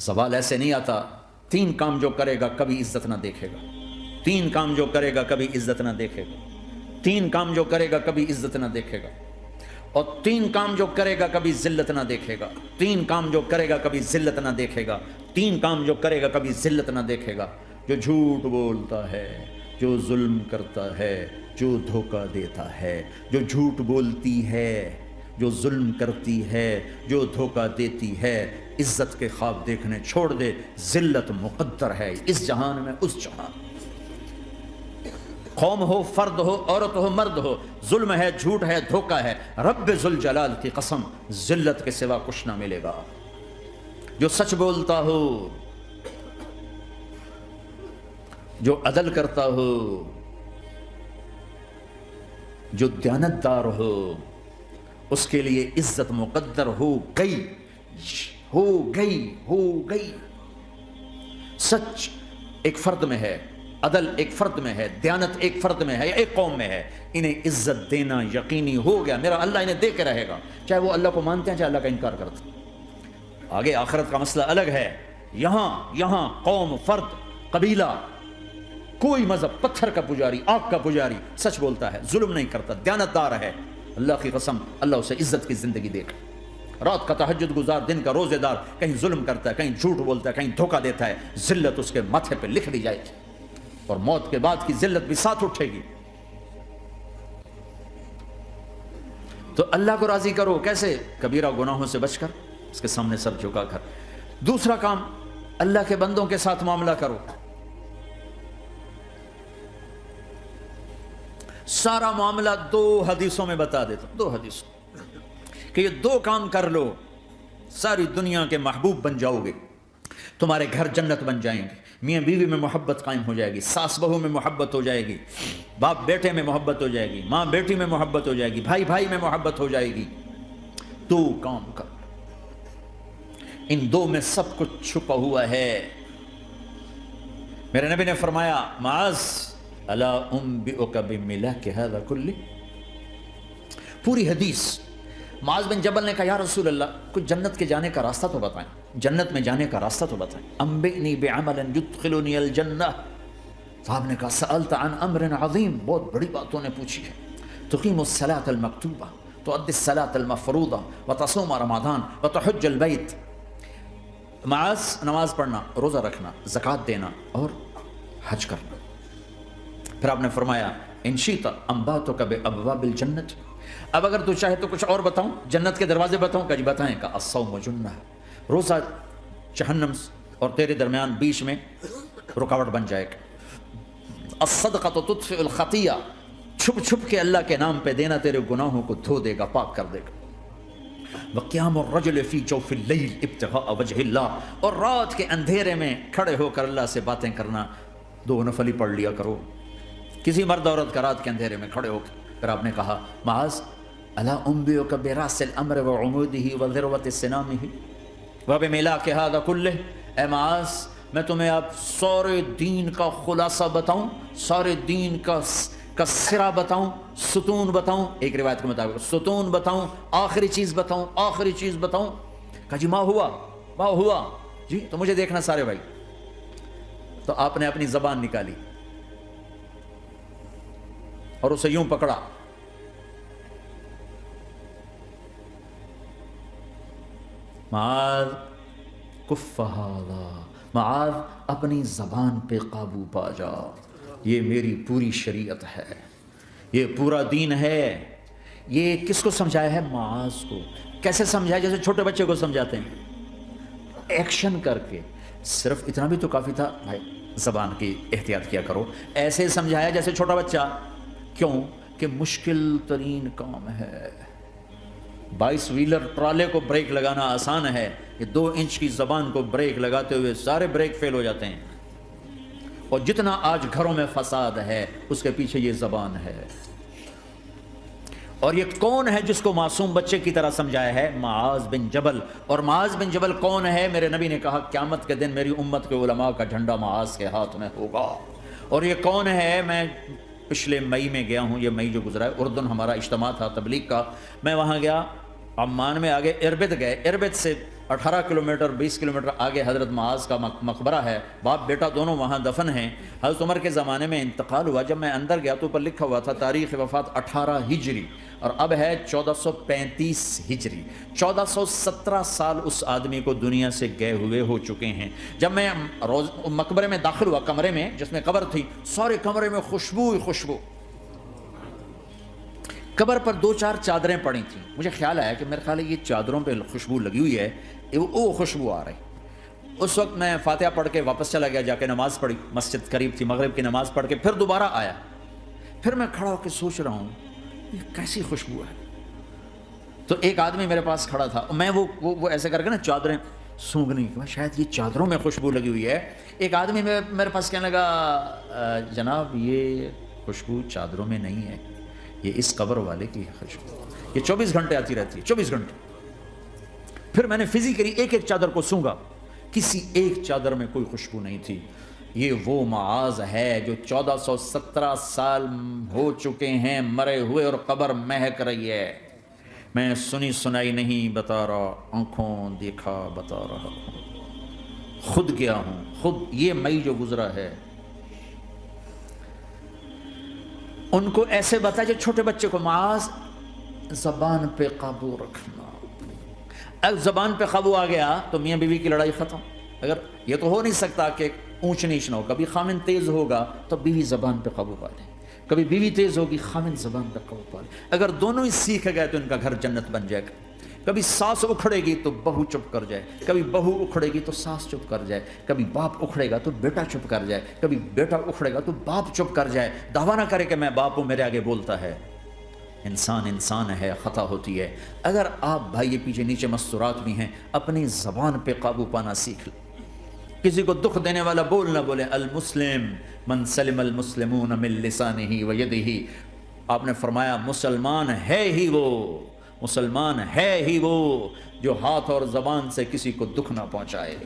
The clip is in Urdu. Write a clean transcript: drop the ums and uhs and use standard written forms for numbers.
زوال ایسے نہیں آتا. 3 کام جو کرے گا کبھی عزت نہ دیکھے گا. 3 کام جو کرے گا کبھی عزت نہ دیکھے گا. 3 کام جو کرے گا کبھی عزت نہ دیکھے گا. اور 3 کام جو کرے گا کبھی ذلت نہ دیکھے گا. 3 کام جو کرے گا کبھی ذلت نہ دیکھے گا. 3 کام جو کرے گا کبھی ذلت نہ دیکھے گا. جو جھوٹ بولتا ہے، جو ظلم کرتا ہے، جو دھوکہ دیتا ہے، جو جھوٹ بولتی ہے، جو ظلم کرتی ہے، جو دھوکہ دیتی ہے، عزت کے خواب دیکھنے چھوڑ دے. ذلت مقدر ہے اس جہان میں اس جہان. قوم ہو، فرد ہو، عورت ہو، مرد ہو، ظلم ہے، جھوٹ ہے، دھوکہ ہے، رب ذوالجلال کی قسم ذلت کے سوا کچھ نہ ملے گا. جو سچ بولتا ہو، جو عدل کرتا ہو، جو دیانتدار ہو، اس کے لیے عزت مقدر ہو گئی، ہو گئی، ہو گئی. سچ ایک فرد میں ہے، عدل ایک فرد میں ہے، دیانت ایک فرد میں ہے یا ایک قوم میں ہے. انہیں عزت دینا یقینی ہو گیا. میرا اللہ انہیں دے کے رہے گا، چاہے وہ اللہ کو مانتے ہیں چاہے اللہ کا انکار کرتے ہیں. آگے آخرت کا مسئلہ الگ ہے. یہاں قوم، فرد، قبیلہ، کوئی مذہب، پتھر کا پجاری، آگ کا پجاری سچ بولتا ہے، ظلم نہیں کرتا، دیانتدار ہے، اللہ کی قسم اللہ اسے عزت کی زندگی دے گا. رات کا تہجد گزار، دن کا روزے دار، کہیں ظلم کرتا ہے، کہیں جھوٹ بولتا ہے، کہیں دھوکہ دیتا ہے، ذلت اس کے ماتھے پہ لکھ دی جائے گی اور موت کے بعد کی ذلت بھی ساتھ اٹھے گی. تو اللہ کو راضی کرو کیسے؟ کبیرہ گناہوں سے بچ کر، اس کے سامنے سر جھکا کر. دوسرا کام، اللہ کے بندوں کے ساتھ معاملہ کرو. سارا معاملہ 2 حدیثوں میں بتا دیتا ہوں، 2 حدیثوں کہ یہ 2 کام کر لو، ساری دنیا کے محبوب بن جاؤ گے، تمہارے گھر جنت بن جائیں گے، میاں بیوی میں محبت قائم ہو جائے گی، ساس بہو میں محبت ہو جائے گی، باپ بیٹے میں محبت ہو جائے گی، ماں بیٹی میں محبت ہو جائے گی، بھائی بھائی میں محبت ہو جائے گی. 2 کام کر، ان 2 میں سب کچھ چھپا ہوا ہے. میرے نبی نے فرمایا معاذ الا انبئک بملاک ھذا کلہ. پوری حدیث. معاذ بن جبل نے کہا یا رسول اللہ کچھ جنت کے جانے کا راستہ تو بتائیں، جنت میں جانے کا راستہ تو بتائیں. انبئنی بعمل یدخلنی الجنہ. صاحب نے کہا سألت عن امر عظیم، بہت بڑی باتوں نے پوچھی ہے. تقیم الصلاۃ المکتوبہ، تؤدی الصلاۃ المفروضہ، وتصوم رمضان، وتحج البیت. معاذ نماز پڑھنا، روزہ رکھنا، زکوٰۃ دینا اور حج کرنا. پھر آپ نے فرمایا ان شئت انبأتک بابواب الجنۃ. اب اگر تو چاہے تو کچھ اور بتاؤں، جنت کے دروازے بتاؤں؟ کہ جی بتائیں. کہ الصوم جنہ، روزہ جہنم اور تیرے درمیان بیچ میں رکاوٹ بن جائے گا. الصدقۃ تطفئ الخطیہ، چھپ چھپ کے اللہ کے نام پہ دینا تیرے گناہوں کو دھو دے گا، پاک کر دے گا. وقیام الرجل فی جوف اللیل ابتغاء وجہ اللہ، اور رات کے اندھیرے میں کھڑے ہو کر اللہ سے باتیں کرنا. 2 نفل ہی پڑھ لیا کرو، کسی مرد عورت کا رات کے اندھیرے میں کھڑے ہو کر. پھر آپ نے کہا معاذ الا انبئک براس الامر وعمودہ وذروۃ سنامہ وبملاک ھذا کلہ. اے معاذ میں تمہیں اب سارے دین کا خلاصہ بتاؤں، سارے دین کا سرا بتاؤں، ستون بتاؤں. ایک روایت کے مطابق ستون بتاؤں، آخری چیز بتاؤں، آخری چیز بتاؤں. کہا جی ما ہوا جی تو مجھے دیکھنا سارے بھائی. تو آپ نے اپنی زبان نکالی اور اسے یوں پکڑا. معاذ کف ھذا، معاذ اپنی زبان پہ قابو پا جا. یہ میری پوری شریعت ہے، یہ پورا دین ہے. یہ کس کو سمجھایا ہے؟ معاذ کو. کیسے سمجھایا؟ جیسے چھوٹے بچے کو سمجھاتے ہیں، ایکشن کر کے. صرف اتنا بھی تو کافی تھا بھائی زبان کی احتیاط کیا کرو. ایسے سمجھایا جیسے چھوٹا بچہ. کیوں کہ مشکل ترین کام ہے. 22 ویلر ٹرالے کو بریک لگانا آسان ہے، یہ 2 انچ کی زبان کو بریک لگاتے ہوئے سارے بریک فیل ہو جاتے ہیں. اور جتنا آج گھروں میں فساد ہے اس کے پیچھے یہ زبان ہے. اور یہ کون ہے جس کو معصوم بچے کی طرح سمجھایا ہے؟ معاذ بن جبل. اور معاذ بن جبل کون ہے؟ میرے نبی نے کہا قیامت کے دن میری امت کے علماء کا جھنڈا معاذ کے ہاتھ میں ہوگا. اور یہ کون ہے؟ میں پچھلے مئی میں گیا ہوں، یہ مئی جو گزرا ہے، اردن ہمارا اجتماع تھا تبلیغ کا. میں وہاں گیا، عمان میں آگے اربد گئے. اربد سے 18 کلومیٹر 20 کلومیٹر آگے حضرت معاذ کا مقبرہ ہے، باپ بیٹا دونوں وہاں دفن ہیں۔ حضرت عمر کے زمانے میں انتقال ہوا، جب میں اندر گیا تو اوپر لکھا ہوا تھا تاریخ وفات 18 ہجری، اور اب ہے 1435 ہجری۔ 1417 سال اس آدمی کو دنیا سے گئے ہوئے ہو چکے ہیں۔ جب میں مقبرے میں داخل ہوا، کمرے میں جس میں قبر تھی، سارے کمرے میں خوشبو ہی خوشبو۔ قبر پر 2-4 چادریں پڑی تھیں، مجھے خیال آیا کہ میرے خیال ہے یہ چادروں پہ خوشبو لگی ہوئی ہے، وہ خوشبو آ رہی۔ اس وقت میں فاتحہ پڑھ کے واپس چلا گیا، جا کے نماز پڑھی، مسجد قریب تھی، مغرب کی نماز پڑھ کے پھر دوبارہ آیا۔ پھر میں کھڑا ہو کے سوچ رہا ہوں یہ کیسی خوشبو ہے۔ تو ایک آدمی میرے پاس کھڑا تھا، میں وہ ایسے کر کے نا چادریں سونگنے کی، شاید یہ چادروں میں خوشبو لگی ہوئی ہے۔ ایک آدمی میرے پاس کہنے لگا جناب یہ خوشبو چادروں میں نہیں ہے، یہ اس قبر والے کی خوشبو، یہ 24 گھنٹے آتی رہتی ہے، 24 گھنٹے۔ پھر میں نے فزیکلی ایک ایک چادر کو سونگا، کسی ایک چادر میں کوئی خوشبو نہیں تھی۔ یہ وہ معاذ ہے جو 1417 سال ہو چکے ہیں مرے ہوئے، اور قبر مہک رہی ہے۔ میں سنی سنائی نہیں بتا رہا، آنکھوں دیکھا بتا رہا ہوں، خود گیا ہوں، خود یہ مئی جو گزرا ہے۔ ان کو ایسے بتا جو چھوٹے بچے کو، معاذ زبان پہ قابو رکھنا۔ اب زبان پہ قابو آ گیا تو میاں بیوی کی لڑائی ختم۔ اگر یہ تو ہو نہیں سکتا کہ اونچ نیچ نہ ہو، کبھی خامن تیز ہوگا تو بیوی زبان پہ قابو پا لے، کبھی بیوی تیز ہوگی خامن زبان پہ قابو پا لے۔ اگر دونوں ہی سیکھ گئے تو ان کا گھر جنت بن جائے گا۔ کبھی ساس اکھڑے گی تو بہو چپ کر جائے، کبھی بہو اکھڑے گی تو ساس چپ کر جائے، کبھی باپ اکھڑے گا تو بیٹا چپ کر جائے، کبھی بیٹا اکھڑے گا تو باپ چپ کر جائے۔ دعویٰ نہ کرے کہ میں باپ ہوں، میرے آگے بولتا ہے۔ انسان ہے، خطا ہوتی ہے۔ اگر آپ بھائی پیچھے نیچے مستورات بھی ہیں، اپنی زبان پہ قابو پانا سیکھ لیں۔ کسی کو دکھ دینے والا بول نہ بولے۔ المسلم من سلم المسلمون من لسانہ و یدہ۔ آپ نے فرمایا مسلمان ہے ہی وہ جو ہاتھ اور زبان سے کسی کو دکھ نہ پہنچائے۔